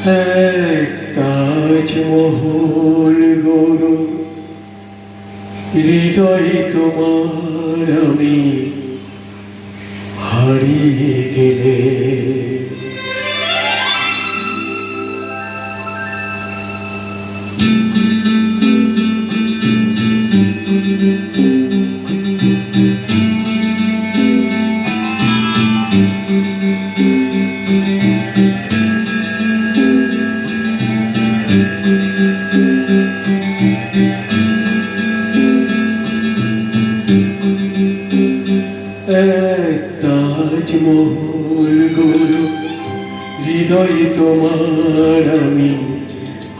এক তাজমহল গড়ো হৃদয়ে তোমার আমি হারিয়ে গেলে। এক তাজমহল গড়ো হৃদয়ে তোমার আমি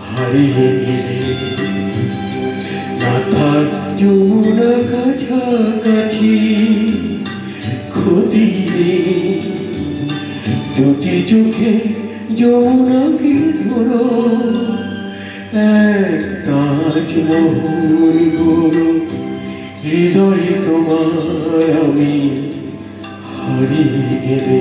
হারিয়ে গেলে। না থাক যমুনা কাছাকাছি ক্ষতি নেই, দুটি চোখে যমুনাকে ধরো। এক তাজমহল গড়ো হৃদয়ে তোমার আমি হারিয়ে গেলে।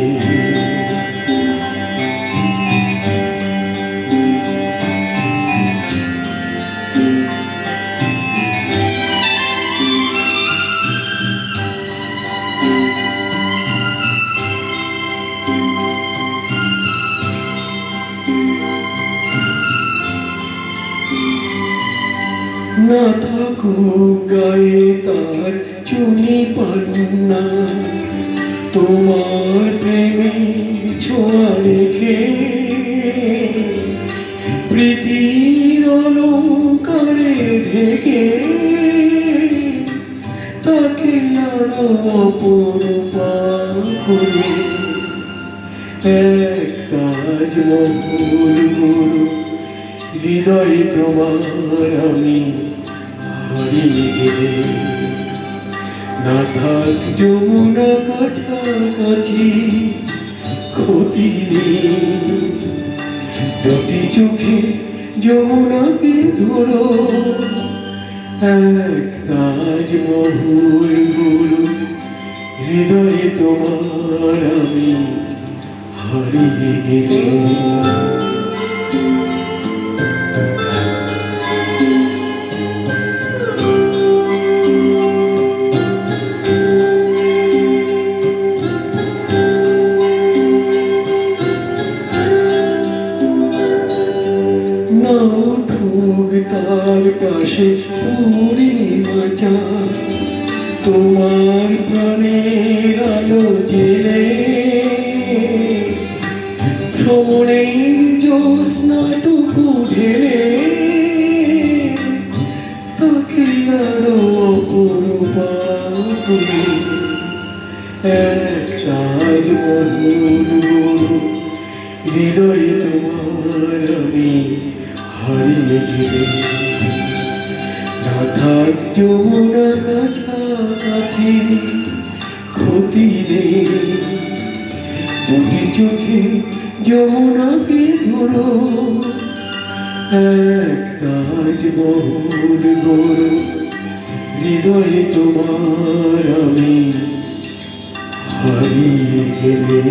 না থাকুক গায়ে তার চুনি পান্না, তোমার প্রেমের ছোঁয়া রেখে প্রীতির অলঙ্কারে ঢেকে তাকে আরো অপরূপা করে। এক তাজমহল গড়ো হৃদয়ে তোমার আমি হারিয়ে গেলে। না থাক যমুনা কাছাকাছি ক্ষতি নেই, দুটি চোখে যমুনাকে ধরো। এক তাজমহল গড়ো হৃদয়ে তোমার আমি হারিয়ে গেলে। না উঠুক তার পাশে পূর্ণিমা চাঁদ, তোমার প্রাণের আলো জেলে ভ্রমণের জ্যোৎস্নাটুকু ঢেলে তাকে আরো অপরূপা করে। এক তাজমহল গড়ো হৃদয়ে তোমার আমি হারিয়ে গেলে। না থাক যমুনা কাছাকাছি ক্ষতি নেই, দুটি চোখে যমুনাকে ধরো। এক তাজমহল গড়ো হৃদয়ে তোমার আমি হারিয়ে গেলে।